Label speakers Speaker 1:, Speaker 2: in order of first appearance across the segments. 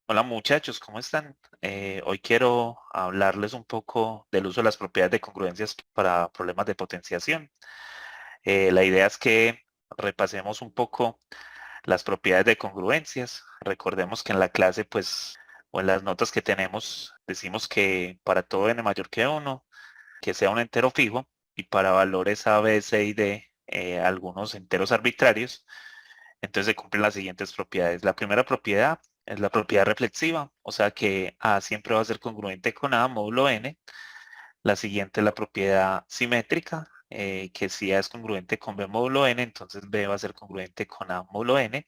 Speaker 1: Hola muchachos, ¿cómo están? Hoy quiero hablarles un poco del uso de las propiedades de congruencias para problemas de potenciación. La idea es que repasemos un poco las propiedades de congruencias. Recordemos que en la clase, pues, o en las notas que tenemos, decimos que para todo n mayor que uno, que sea un entero fijo, y para valores a, b, c y d, algunos enteros arbitrarios, entonces se cumplen las siguientes propiedades. La primera propiedad es la propiedad reflexiva, o sea que A siempre va a ser congruente con A módulo n. La siguiente es la propiedad simétrica, que si A es congruente con B módulo n, entonces B va a ser congruente con A módulo n.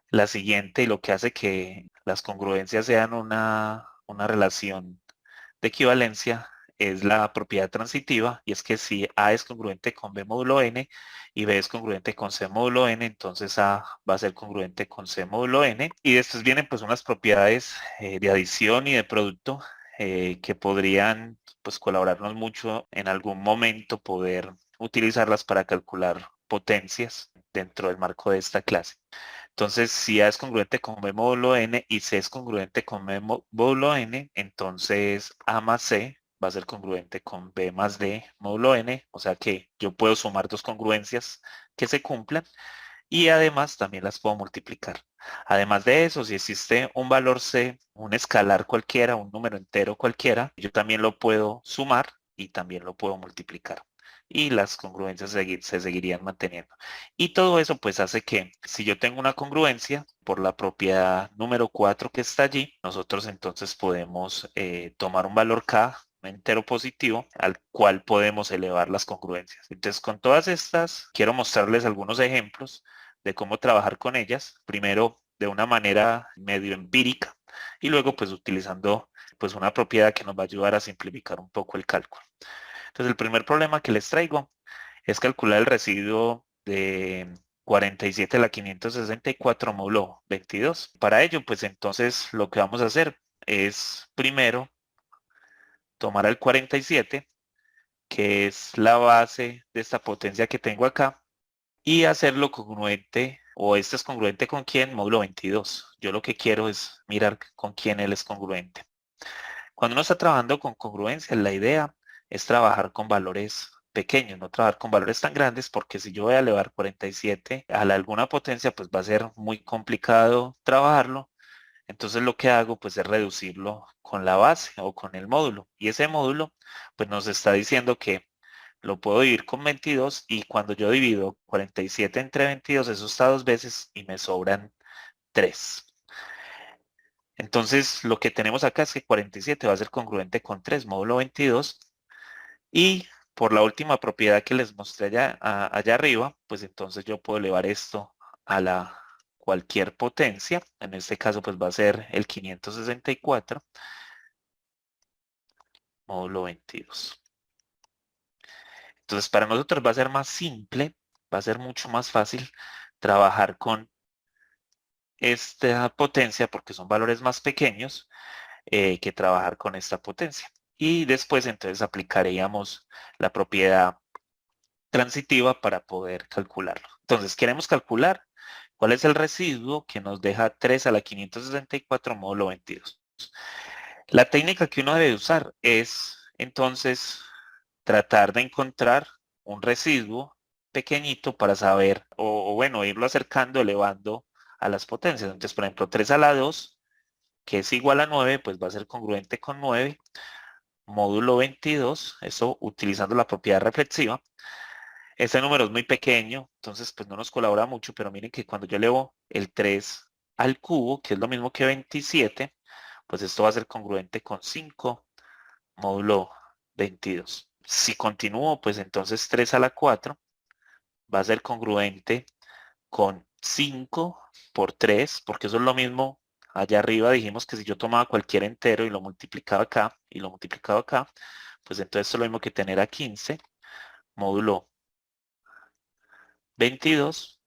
Speaker 1: La siguiente, y lo que hace que las congruencias sean una relación de equivalencia, es la propiedad transitiva, y es que si A es congruente con B módulo n y B es congruente con C módulo n, entonces A va a ser congruente con C módulo n. Y después vienen pues unas propiedades de adición y de producto que podrían pues colaborarnos mucho en algún momento poder utilizarlas para calcular potencias dentro del marco de esta clase. Entonces, si A es congruente con B módulo n y C es congruente con B módulo n, entonces A más C va a ser congruente con B más D módulo n, o sea que yo puedo sumar dos congruencias que se cumplan y además también las puedo multiplicar. Además de eso, si existe un valor C, un escalar cualquiera, un número entero cualquiera, yo también lo puedo sumar y también lo puedo multiplicar. Y las congruencias se seguirían manteniendo. Y todo eso pues hace que si yo tengo una congruencia por la propiedad número 4 que está allí, nosotros entonces podemos tomar un valor K, un entero positivo, al cual podemos elevar las congruencias. Entonces con todas estas quiero mostrarles algunos ejemplos de cómo trabajar con ellas. Primero de una manera medio empírica y luego pues utilizando pues una propiedad que nos va a ayudar a simplificar un poco el cálculo. Entonces el primer problema que les traigo es calcular el residuo de 47 a la 564 módulo 22. Para ello, pues entonces lo que vamos a hacer es primero tomar el 47, que es la base de esta potencia que tengo acá, y hacerlo congruente, o este es congruente con quién, módulo 22. Yo lo que quiero es mirar con quién él es congruente. Cuando uno está trabajando con congruencia, la idea es trabajar con valores pequeños, no trabajar con valores tan grandes, porque si yo voy a elevar 47 a alguna potencia, pues va a ser muy complicado trabajarlo. Entonces lo que hago pues es reducirlo con la base o con el módulo. Y ese módulo pues nos está diciendo que lo puedo dividir con 22 y cuando yo divido 47 entre 22, eso está dos veces y me sobran 3. Entonces, lo que tenemos acá es que 47 va a ser congruente con 3 módulo 22 y por la última propiedad que les mostré allá arriba, pues entonces yo puedo elevar esto a la cualquier potencia. En este caso, pues va a ser el 564 módulo 22. Entonces, para nosotros va a ser más simple, va a ser mucho más fácil trabajar con esta potencia porque son valores más pequeños que trabajar con esta potencia. Y después entonces aplicaríamos la propiedad transitiva para poder calcularlo. Entonces queremos calcular cuál es el residuo que nos deja 3 a la 564 módulo 22. La técnica que uno debe usar es entonces tratar de encontrar un residuo pequeñito para saber, o bueno, irlo acercando, elevando a las potencias. Entonces, por ejemplo, 3 a la 2, que es igual a 9, pues va a ser congruente con 9, módulo 22, eso utilizando la propiedad reflexiva. Este número es muy pequeño, entonces pues no nos colabora mucho, pero miren que cuando yo elevo el 3 al cubo, que es lo mismo que 27, pues esto va a ser congruente con 5 módulo 22. Si continúo, pues entonces 3 a la 4 va a ser congruente con 5 por 3, porque eso es lo mismo. Allá arriba dijimos que si yo tomaba cualquier entero y lo multiplicaba acá y lo multiplicaba acá, pues entonces es lo mismo que tener a 15 módulo 22.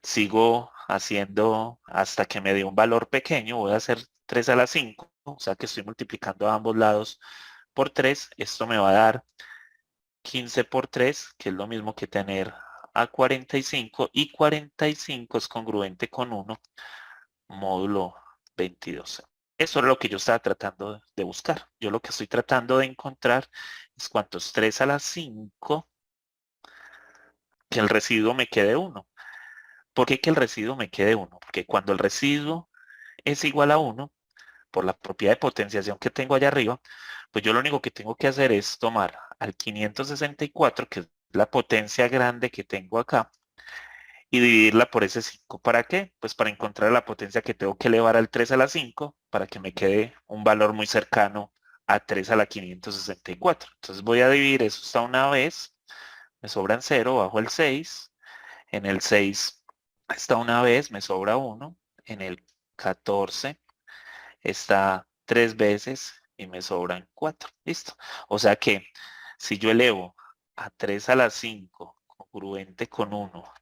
Speaker 1: Sigo haciendo hasta que me dé un valor pequeño, voy a hacer 3 a la 5, o sea que estoy multiplicando a ambos lados por 3. Esto me va a dar 15 por 3, que es lo mismo que tener a 45, y 45 es congruente con 1 módulo 22. Eso es lo que yo estaba tratando de buscar. Yo lo que estoy tratando de encontrar es cuántos 3 a la 5, que el residuo me quede 1. ¿Por qué que el residuo me quede 1? Porque cuando el residuo es igual a 1, por la propiedad de potenciación que tengo allá arriba, pues yo lo único que tengo que hacer es tomar al 564, que es la potencia grande que tengo acá, y dividirla por ese 5. ¿Para qué? Pues para encontrar la potencia que tengo que elevar al 3 a la 5 para que me quede un valor muy cercano a 3 a la 564. Entonces voy a dividir eso hasta una vez, me sobran 0, bajo el 6, en el 6 está una vez, me sobra 1, en el 14 está 3 veces y me sobran 4. Listo. O sea que si yo elevo a 3 a la 5 congruente con 1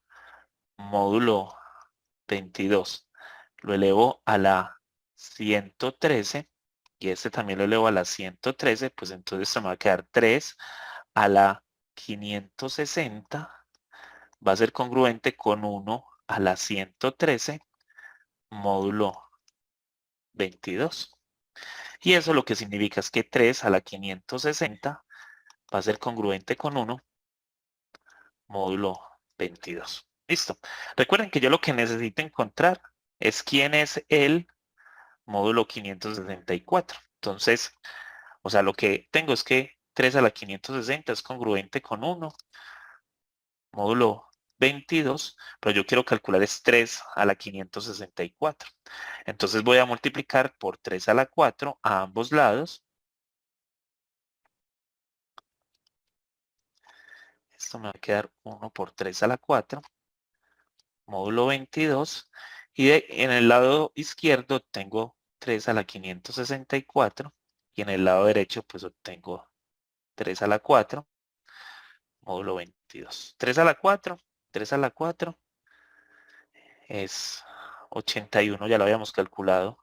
Speaker 1: módulo 22, lo elevo a la 113 y este también lo elevo a la 113, pues entonces se me va a quedar 3 a la 560, va a ser congruente con 1 a la 113 módulo 22. Y eso lo que significa es que 3 a la 560 va a ser congruente con 1 módulo 22. Listo. Recuerden que yo lo que necesito encontrar es quién es el módulo 564. Entonces, o sea, lo que tengo es que 3 a la 560 es congruente con 1 módulo 22, pero yo quiero calcular es 3 a la 564. Entonces voy a multiplicar por 3 a la 4 a ambos lados. Esto me va a quedar 1 por 3 a la 4, módulo 22. En el lado izquierdo tengo 3 a la 564 y en el lado derecho pues obtengo 3 a la 4, módulo 22. 3 a la 4, 3 a la 4 es 81, ya lo habíamos calculado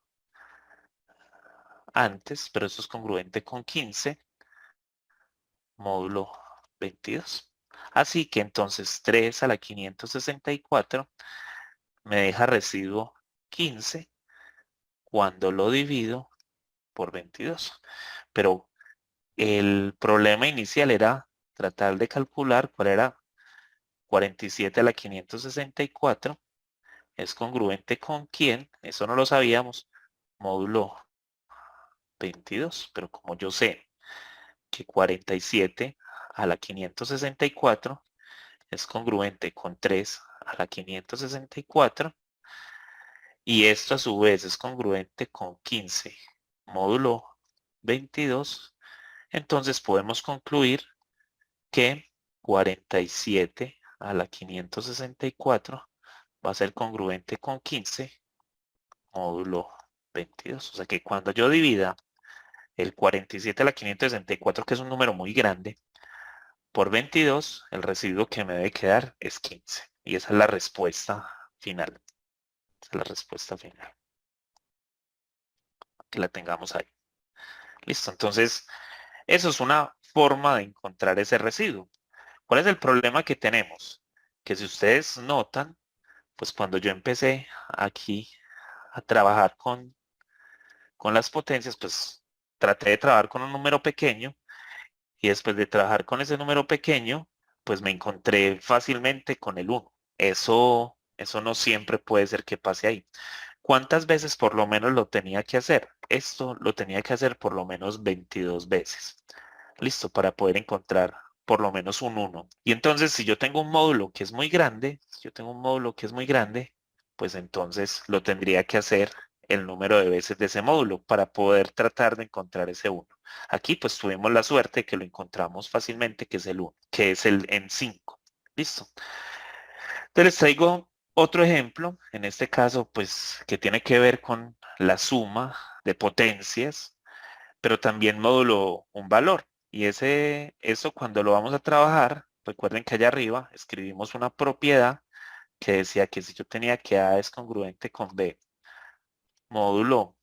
Speaker 1: antes, pero eso es congruente con 15, módulo 22. Así que entonces 3 a la 564 me deja residuo 15 cuando lo divido por 22. Pero el problema inicial era tratar de calcular cuál era 47 a la 564. Es congruente con quién, eso no lo sabíamos, módulo 22. Pero como yo sé que 47 a la 564 es congruente con 3 a la 564 y esto a su vez es congruente con 15 módulo 22, entonces podemos concluir que 47 a la 564 va a ser congruente con 15 módulo 22. O sea que cuando yo divida el 47 a la 564, que es un número muy grande, por 22, el residuo que me debe quedar es 15. Y esa es la respuesta final. Esa es la respuesta final. Que la tengamos ahí. Listo. Entonces, eso es una forma de encontrar ese residuo. ¿Cuál es el problema que tenemos? Que si ustedes notan, pues cuando yo empecé aquí a trabajar con las potencias, pues traté de trabajar con un número pequeño y después de trabajar con ese número pequeño, pues me encontré fácilmente con el 1. Eso no siempre puede ser que pase ahí. ¿Cuántas veces por lo menos lo tenía que hacer? Esto lo tenía que hacer por lo menos 22 veces. Listo, para poder encontrar por lo menos un 1. Y entonces, si yo tengo un módulo que es muy grande, pues entonces lo tendría que hacer el número de veces de ese módulo para poder tratar de encontrar ese 1. Aquí pues tuvimos la suerte que lo encontramos fácilmente, que es el 1, que es el en 5. Listo. Entonces les traigo otro ejemplo, en este caso pues que tiene que ver con la suma de potencias, pero también módulo un valor. Y eso cuando lo vamos a trabajar, recuerden que allá arriba escribimos una propiedad que decía que si yo tenía que A es congruente con B módulo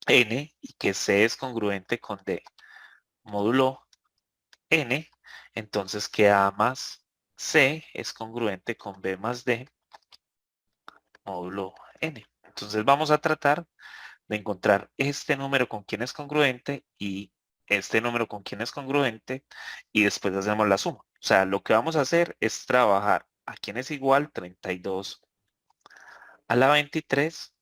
Speaker 1: N y que C es congruente con D módulo N, entonces que A más C es congruente con B más D módulo N. Entonces vamos a tratar de encontrar este número con quién es congruente y este número con quién es congruente y después hacemos la suma. O sea, lo que vamos a hacer es trabajar a quién es igual 32 a la 23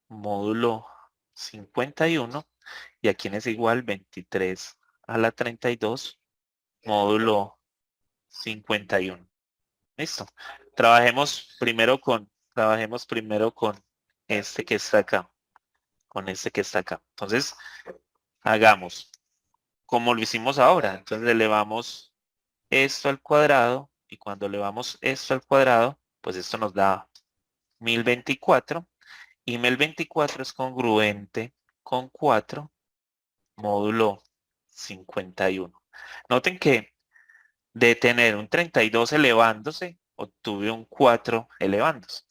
Speaker 1: módulo 51 y a quién es igual 23 a la 32 módulo 51. Listo. Trabajemos primero con este que está acá, con este que está acá. Entonces, hagamos como lo hicimos ahora. Entonces, elevamos esto al cuadrado y cuando elevamos esto al cuadrado, pues esto nos da 1024 y 1024 es congruente con 4 módulo 51. Noten que de tener un 32 elevándose, obtuve un 4 elevándose.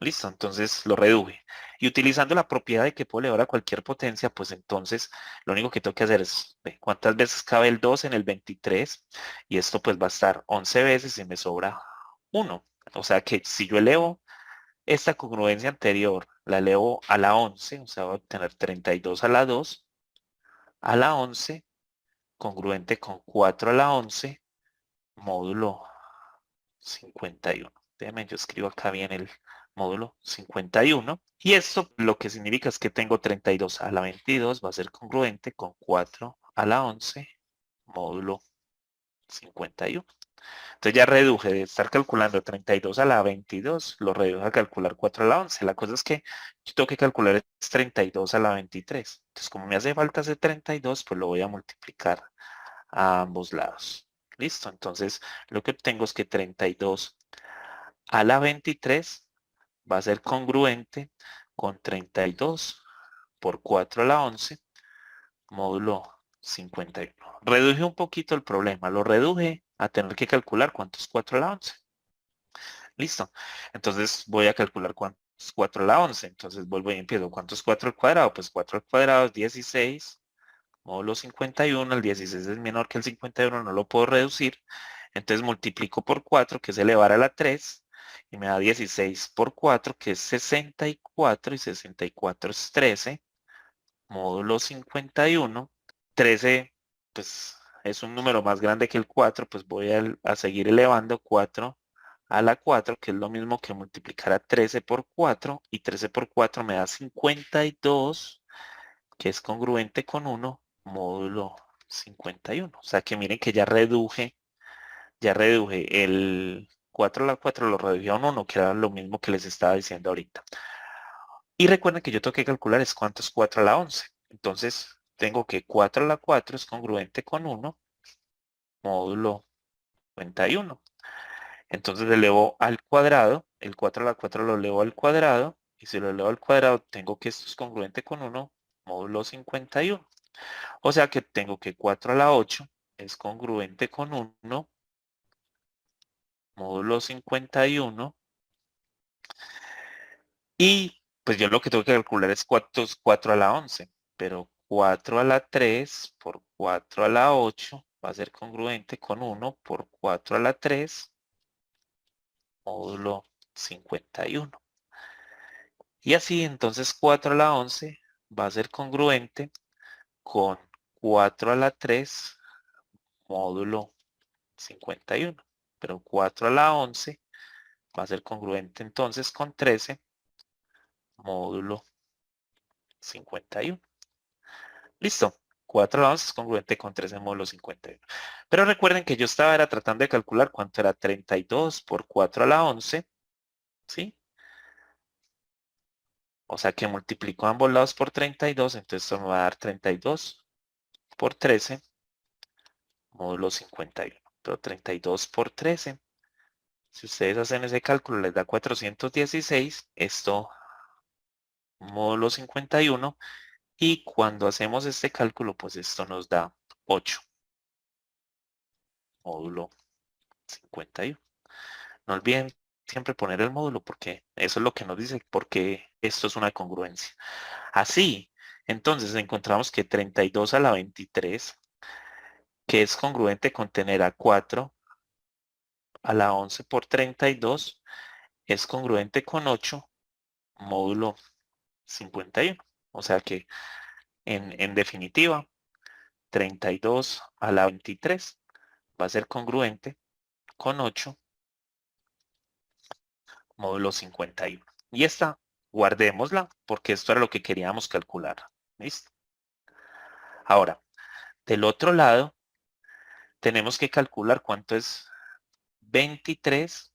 Speaker 1: Listo, entonces lo reduje. Y utilizando la propiedad de que puedo elevar a cualquier potencia, pues entonces lo único que tengo que hacer es ve, cuántas veces cabe el 2 en el 23 y esto pues va a estar 11 veces y me sobra 1. O sea que si yo elevo esta congruencia anterior, la elevo a la 11, o sea voy a obtener 32 a la 2, a la 11, congruente con 4 a la 11, módulo 51. Déjame, yo escribo acá bien el módulo 51. Y esto lo que significa es que tengo 32 a la 22, va a ser congruente con 4 a la 11, módulo 51. Entonces ya reduje de estar calculando 32 a la 22, lo reduje a calcular 4 a la 11. La cosa es que yo tengo que calcular es 32 a la 23. Entonces como me hace falta ese 32, pues lo voy a multiplicar a ambos lados. Listo, entonces lo que obtengo es que 32 a la 23 va a ser congruente con 32 por 4 a la 11, módulo 51. Reduje un poquito el problema, lo reduje a tener que calcular cuánto es 4 a la 11. Listo. Entonces voy a calcular cuánto es 4 a la 11. Entonces vuelvo y empiezo. ¿Cuánto es 4 al cuadrado? Pues 4 al cuadrado es 16, módulo 51. El 16 es menor que el 51, no lo puedo reducir. Entonces multiplico por 4, que es elevar a la 3, y me da 16 por 4, que es 64, y 64 es 13, módulo 51. 13, pues es un número más grande que el 4, pues voy a seguir elevando 4 a la 4, que es lo mismo que multiplicar a 13 por 4, y 13 por 4 me da 52, que es congruente con 1, módulo 51. O sea que miren que ya reduje el 4 a la 4, lo reduje a un 1, que era lo mismo que les estaba diciendo ahorita. Y recuerden que yo tengo que calcular es cuánto es 4 a la 11. Entonces, tengo que 4 a la 4 es congruente con 1, módulo 51. Entonces, le elevo al cuadrado, el 4 a la 4 lo elevo al cuadrado, y si lo elevo al cuadrado, tengo que esto es congruente con 1, módulo 51. O sea que tengo que 4 a la 8 es congruente con 1, módulo 51. Y pues yo lo que tengo que calcular es cuánto es 4 a la 11, pero 4 a la 3 por 4 a la 8 va a ser congruente con 1 por 4 a la 3, módulo 51. Y así entonces 4 a la 11 va a ser congruente con 4 a la 3, módulo 51. Pero 4 a la 11 va a ser congruente entonces con 13, módulo 51. Listo. 4 a la 11 es congruente con 13 módulo 51. Pero recuerden que yo estaba era tratando de calcular cuánto era 32 por 4 a la 11, ¿sí? O sea que multiplico ambos lados por 32, entonces esto me va a dar 32 por 13, módulo 51. Pero 32 por 13, si ustedes hacen ese cálculo, les da 416, esto módulo 51, y cuando hacemos este cálculo, pues esto nos da 8, módulo 51. No olviden siempre poner el módulo porque eso es lo que nos dice, porque esto es una congruencia. Así, entonces encontramos que 32 a la 23, que es congruente con tener a 4 a la 11 por 32, es congruente con 8, módulo 51. O sea que en definitiva, 32 a la 23 va a ser congruente con 8 módulo 51. Y esta, guardémosla porque esto era lo que queríamos calcular. ¿Listo? Ahora, del otro lado, tenemos que calcular cuánto es 23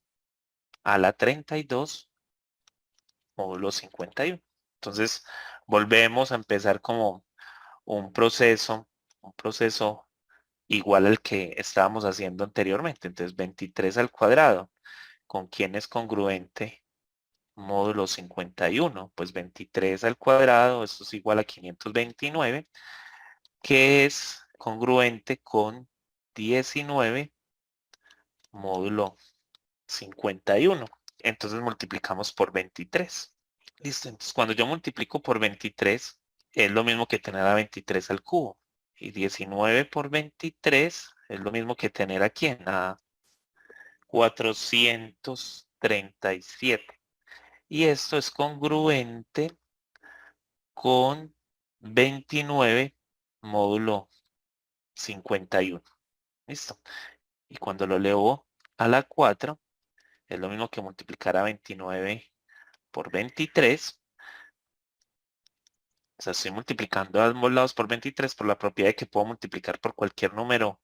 Speaker 1: a la 32 módulo 51. Entonces, volvemos a empezar como un proceso igual al que estábamos haciendo anteriormente. Entonces, 23 al cuadrado, ¿con quién es congruente módulo 51? Pues 23 al cuadrado, esto es igual a 529, que es congruente con 19 módulo 51. Entonces multiplicamos por 23. Listo, entonces cuando yo multiplico por 23, es lo mismo que tener a 23 al cubo. Y 19 por 23 es lo mismo que tener aquí a 437. Y esto es congruente con 29 módulo 51. Listo. Y cuando lo elevo a la 4, es lo mismo que multiplicar a 29 por 23. O sea, estoy multiplicando a ambos lados por 23 por la propiedad de que puedo multiplicar por cualquier número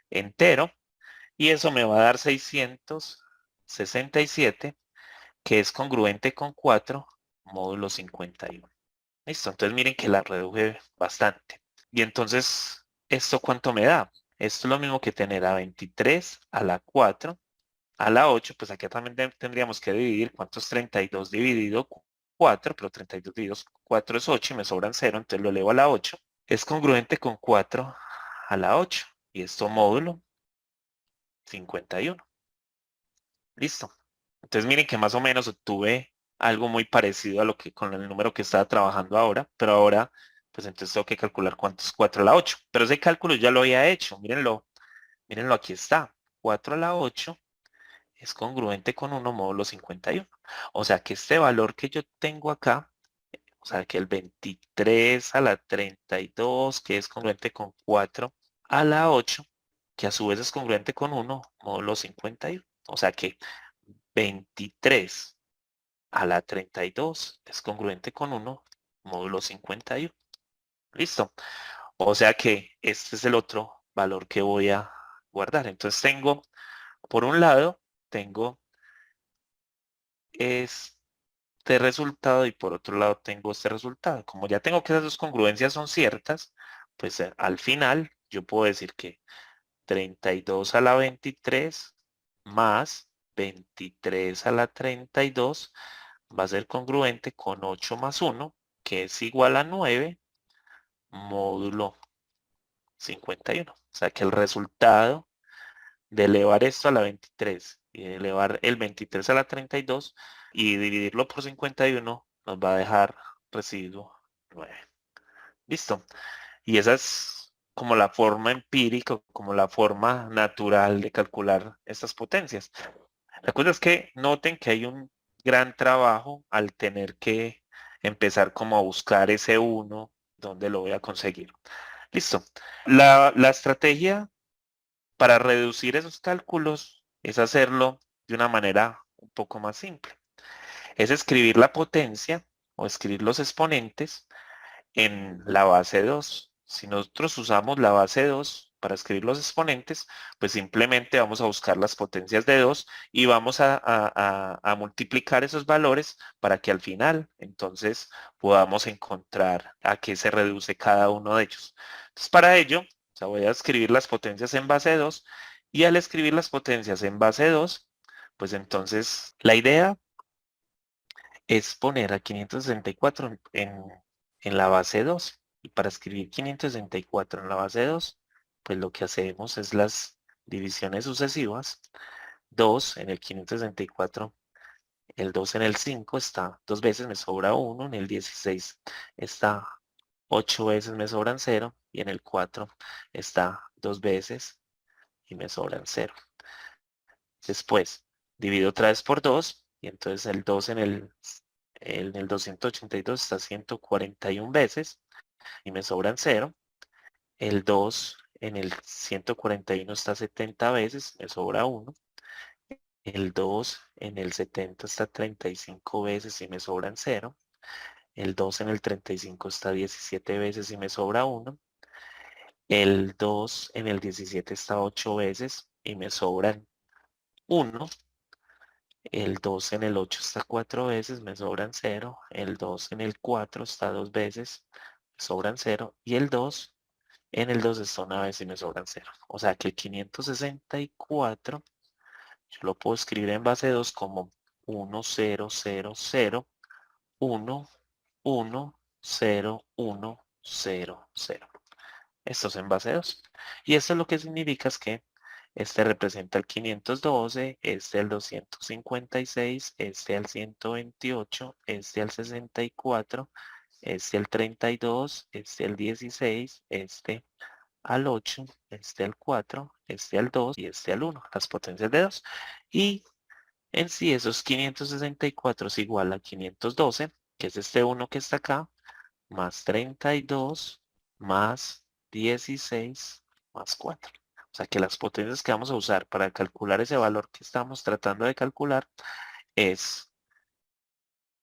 Speaker 1: entero. Y eso me va a dar 667, que es congruente con 4 módulo 51. Listo, entonces miren que la reduje bastante. Y entonces, ¿esto cuánto me da? Esto es lo mismo que tener a 23 a la 4 a la 8, pues aquí también tendríamos que dividir cuánto es 32 dividido 4, pero 32 dividido 4 es 8 y me sobran 0, entonces lo elevo a la 8. Es congruente con 4 a la 8 y esto módulo 51. Listo. Entonces miren que más o menos obtuve algo muy parecido a lo que con el número que estaba trabajando ahora, pero ahora pues entonces tengo que calcular cuánto es 4 a la 8. Pero ese cálculo ya lo había hecho, mírenlo, mírenlo, aquí está. 4 a la 8 es congruente con 1 módulo 51. O sea que este valor que yo tengo acá, o sea que el 23 a la 32, que es congruente con 4 a la 8, que a su vez es congruente con 1 módulo 51. O sea que 23 a la 32 es congruente con 1 módulo 51. Listo. O sea que este es el otro valor que voy a guardar. Entonces tengo, por un lado, tengo este resultado y por otro lado tengo este resultado. Como ya tengo que esas dos congruencias son ciertas, pues al final yo puedo decir que 32 a la 23 más 23 a la 32 va a ser congruente con 8 más 1, que es igual a 9 módulo 51. O sea que el resultado de elevar esto a la 23 y de elevar el 23 a la 32 y dividirlo por 51 nos va a dejar residuo 9. Listo. Y esa es como la forma empírica, como la forma natural de calcular estas potencias. La cosa es que noten que hay un gran trabajo al tener que empezar como a buscar ese uno, donde lo voy a conseguir. Listo. La estrategia para reducir esos cálculos es hacerlo de una manera un poco más simple. Es escribir la potencia o escribir los exponentes en la base 2. Si nosotros usamos la base 2 para escribir los exponentes, pues simplemente vamos a buscar las potencias de 2 y vamos a multiplicar esos valores para que al final entonces podamos encontrar a qué se reduce cada uno de ellos. Entonces para ello, o sea, voy a escribir las potencias en base 2 y al escribir las potencias en base 2, pues entonces la idea es poner a 564 en la base 2. Y para escribir 564 en la base 2, pues lo que hacemos es las divisiones sucesivas. 2 en el 564, el 2 en el 5 está 2 veces, me sobra 1, en el 16 está 8 veces, me sobran 0, y en el 4 está 2 veces y me sobran 0. Después divido otra vez por 2 y entonces el 2 en el 282 está 141 veces y me sobran 0. El 2 en el 141 está 70 veces, me sobra 1. El 2 en el 70 está 35 veces y me sobran 0. El 2 en el 35 está 17 veces y me sobra 1. El 2 en el 17 está 8 veces y me sobran 1. El 2 en el 8 está 4 veces, me sobran 0. El 2 en el 4 está 2 veces, me sobran 0. Y el 2 en el 2 está una vez y me sobran 0. O sea que el 564 yo lo puedo escribir en base 2 como 1, 0, 0, 0, 1, 1, 0, 1, 0, 0. Esto es en base 2. Y esto lo que significa es que este representa el 512, este el 256, este al 128, este al 64, este al 32, este al 16, este al 8, este al 4, este al 2 y este al 1, las potencias de 2. Y en sí esos 564 es igual a 512, que es este 1 que está acá, más 32, más 16, más 4. O sea que las potencias que vamos a usar para calcular ese valor que estamos tratando de calcular es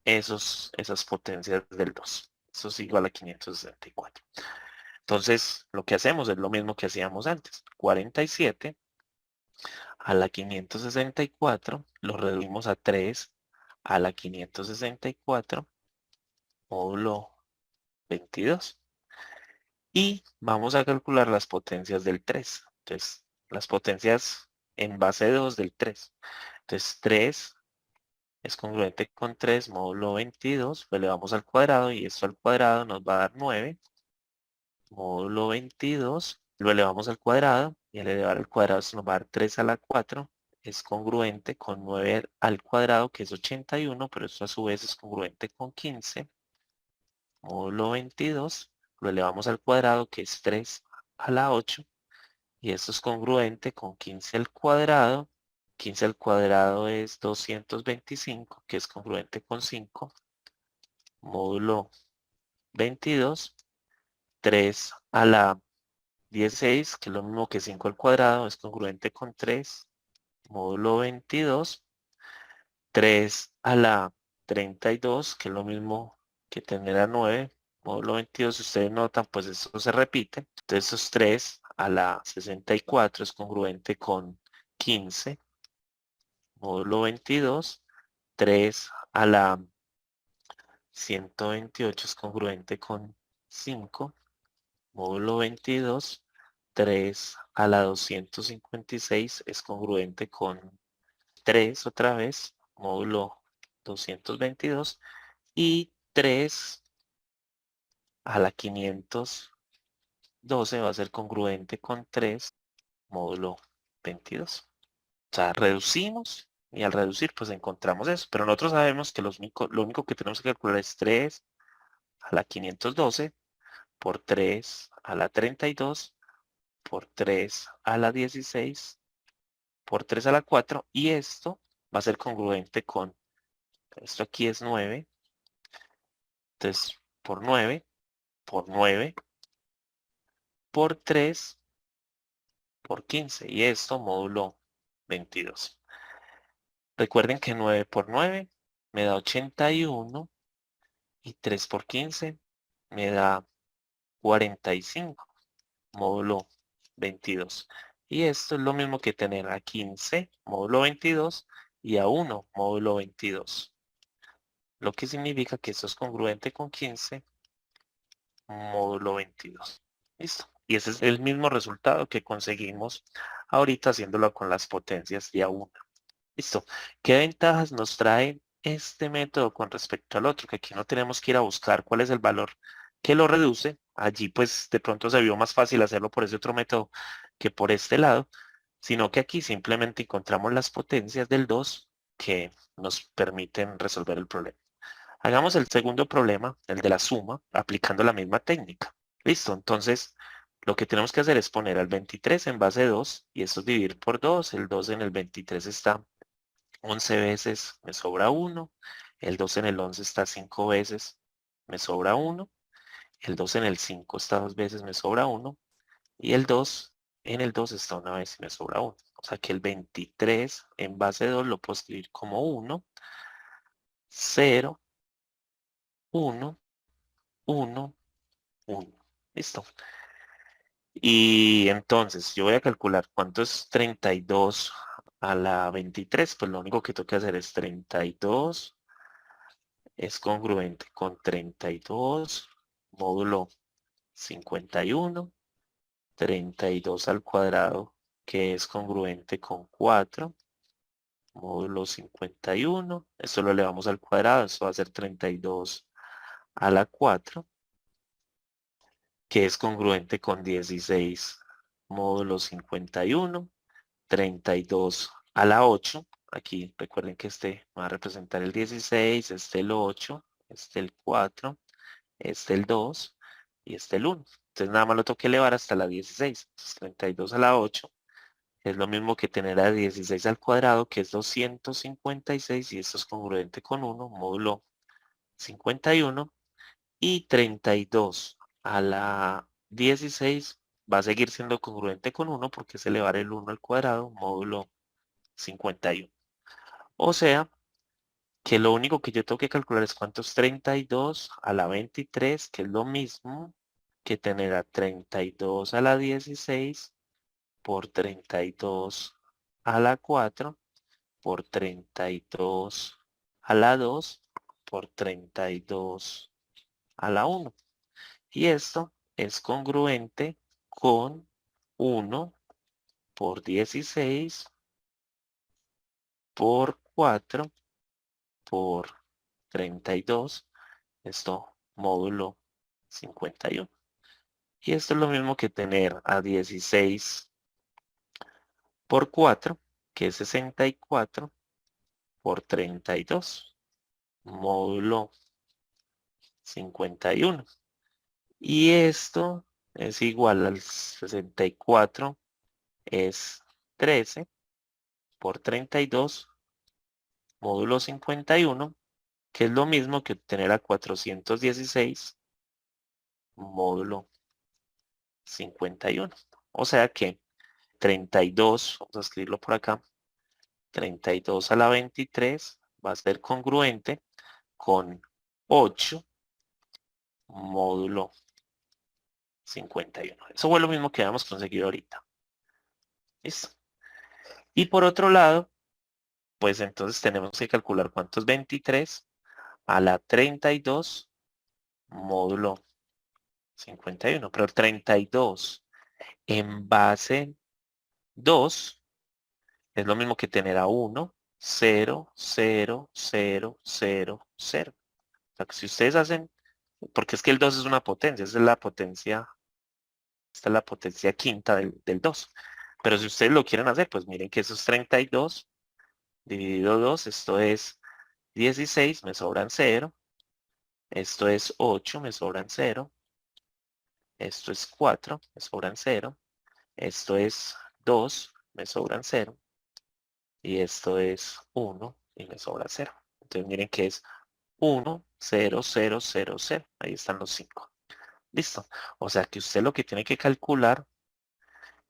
Speaker 1: esas potencias del 2. Eso es igual a 564. Entonces, lo que hacemos es lo mismo que hacíamos antes. 47 a la 564 lo reducimos a 3 a la 564 módulo 22. Y vamos a calcular las potencias del 3. Entonces, las potencias en base 2 del 3. Entonces, 3 es congruente con 3 módulo 22. Lo elevamos al cuadrado y esto al cuadrado nos va a dar 9 módulo 22. Lo elevamos al cuadrado y al elevar al cuadrado esto nos va a dar 3 a la 4. Es congruente con 9 al cuadrado, que es 81, pero esto a su vez es congruente con 15 módulo 22. Lo elevamos al cuadrado, que es 3 a la 8. Y esto es congruente con 15 al cuadrado. 15 al cuadrado es 225, que es congruente con 5. Módulo 22. 3 a la 16, que es lo mismo que 5 al cuadrado, es congruente con 3. Módulo 22. 3 a la 32, que es lo mismo que tener a 9. Módulo 22, si ustedes notan, pues esto se repite. Entonces, esos 3 a la 64 es congruente con 15. Módulo 22. 3 a la 128 es congruente con 5. Módulo 22. 3 a la 256 es congruente con 3 otra vez. Módulo 222. Y 3 a la 512 va a ser congruente con 3 módulo 22. O sea, reducimos y al reducir pues encontramos eso. Pero nosotros sabemos que lo único que tenemos que calcular es 3 a la 512 por 3 a la 32 por 3 a la 16 por 3 a la 4 y esto va a ser congruente con, esto aquí es 9, entonces por 9 por 9 por 3 por 15 y esto módulo 22. Recuerden que 9 por 9 me da 81 y 3 por 15 me da 45, módulo 22. Y esto es lo mismo que tener a 15, módulo 22, y a 1, módulo 22. Lo que significa que esto es congruente con 15, módulo 22. ¿Listo? Y ese es el mismo resultado que conseguimos ahorita haciéndolo con las potencias de A1. ¿Listo? ¿Qué ventajas nos trae este método con respecto al otro? Que aquí no tenemos que ir a buscar cuál es el valor que lo reduce. Allí pues de pronto se vio más fácil hacerlo por ese otro método que por este lado, sino que aquí simplemente encontramos las potencias del 2 que nos permiten resolver el problema. Hagamos el segundo problema, el de la suma, aplicando la misma técnica. ¿Listo? Entonces, lo que tenemos que hacer es poner al 23 en base 2 y esto es dividir por 2. El 2 en el 23 está 11 veces, me sobra 1. El 2 en el 11 está 5 veces, me sobra 1. El 2 en el 5 está 2 veces, me sobra 1. Y el 2 en el 2 está una vez y me sobra 1. O sea que el 23 en base 2 lo puedo escribir como 1, 0, 1, 1, 1. Listo. Y entonces yo voy a calcular cuánto es 32 a la 23. Pues lo único que tengo que hacer es 32 es congruente con 32 módulo 51, 32 al cuadrado, que es congruente con 4, módulo 51. Esto lo elevamos al cuadrado, esto va a ser 32 a la 4, que es congruente con 16, módulo 51, 32 a la 8. Aquí recuerden que este va a representar el 16, este el 8, este el 4, este el 2 y este el 1. Entonces nada más lo tengo que elevar hasta la 16. Entonces 32 a la 8 es lo mismo que tener a 16 al cuadrado, que es 256, y esto es congruente con 1, módulo 51. Y 32 a la 16 va a seguir siendo congruente con 1 porque es elevar el 1 al cuadrado, módulo 51. O sea, que lo único que yo tengo que calcular es cuánto es 32 a la 23, que es lo mismo que tener a 32 a la 16 por 32 a la 4 por 32 a la 2 por 32 a la 1. Y esto es congruente con 1 por 16 por 4 por 32. Esto módulo 51. Y esto es lo mismo que tener a 16 por 4, que es 64, por 32, módulo 51. Y esto es igual al 64, es 13, por 32, módulo 51, que es lo mismo que obtener a 416, módulo 51. O sea que 32, vamos a escribirlo por acá, 32 a la 23 va a ser congruente con 8, módulo 51. Eso fue lo mismo que habíamos conseguido ahorita. ¿Listo? Y por otro lado, pues entonces tenemos que calcular cuánto es 23 a la 32, módulo 51. Pero 32 en base 2 es lo mismo que tener a 1, 0, 0, 0, 0, 0. O sea, que si ustedes hacen, porque es que el 2 es una potencia, esa es la potencia, esta es la potencia quinta del 2. Pero si ustedes lo quieren hacer, pues miren que eso es 32 dividido 2, esto es 16, me sobran 0. Esto es 8, me sobran 0. Esto es 4, me sobran 0. Esto es 2, me sobran 0. Y esto es 1 y me sobra 0. Entonces miren que es 1, 0, 0, 0, 0. Ahí están los 5. Listo. O sea que usted lo que tiene que calcular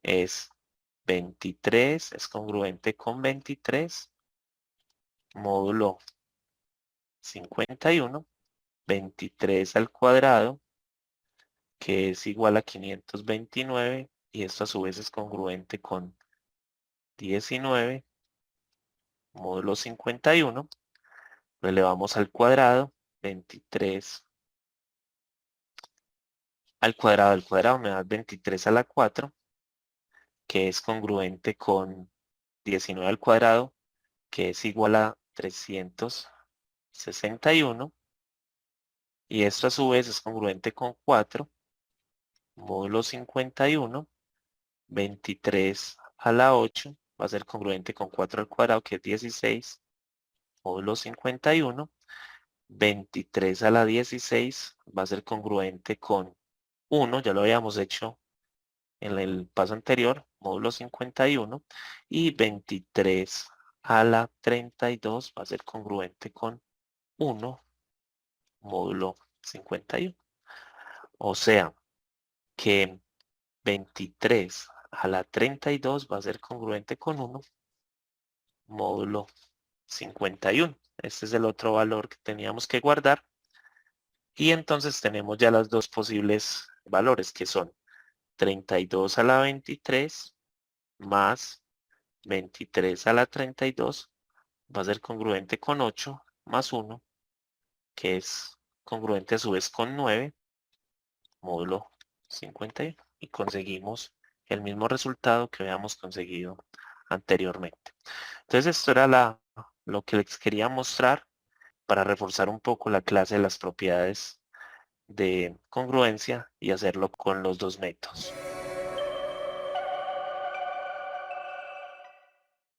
Speaker 1: es 23, es congruente con 23, módulo 51, 23 al cuadrado, que es igual a 529, y esto a su vez es congruente con 19, módulo 51, lo elevamos al cuadrado, 23 al cuadrado me da 23 a la 4, que es congruente con 19 al cuadrado, que es igual a 361, y esto a su vez es congruente con 4, módulo 51, 23 a la 8, va a ser congruente con 4 al cuadrado, que es 16, módulo 51, 23 a la 16 va a ser congruente con 1, ya lo habíamos hecho en el paso anterior, módulo 51, y 23 a la 32 va a ser congruente con 1 módulo 51. O sea que 23 a la 32 va a ser congruente con 1 módulo 51. Este es el otro valor que teníamos que guardar. Y entonces tenemos ya las dos posibles valores, que son 32 a la 23 más 23 a la 32 va a ser congruente con 8 más 1, que es congruente a su vez con 9 módulo 51. Y conseguimos el mismo resultado que habíamos conseguido anteriormente. Entonces esto era lo que les quería mostrar para reforzar un poco la clase de las propiedades de congruencia y hacerlo con los dos métodos.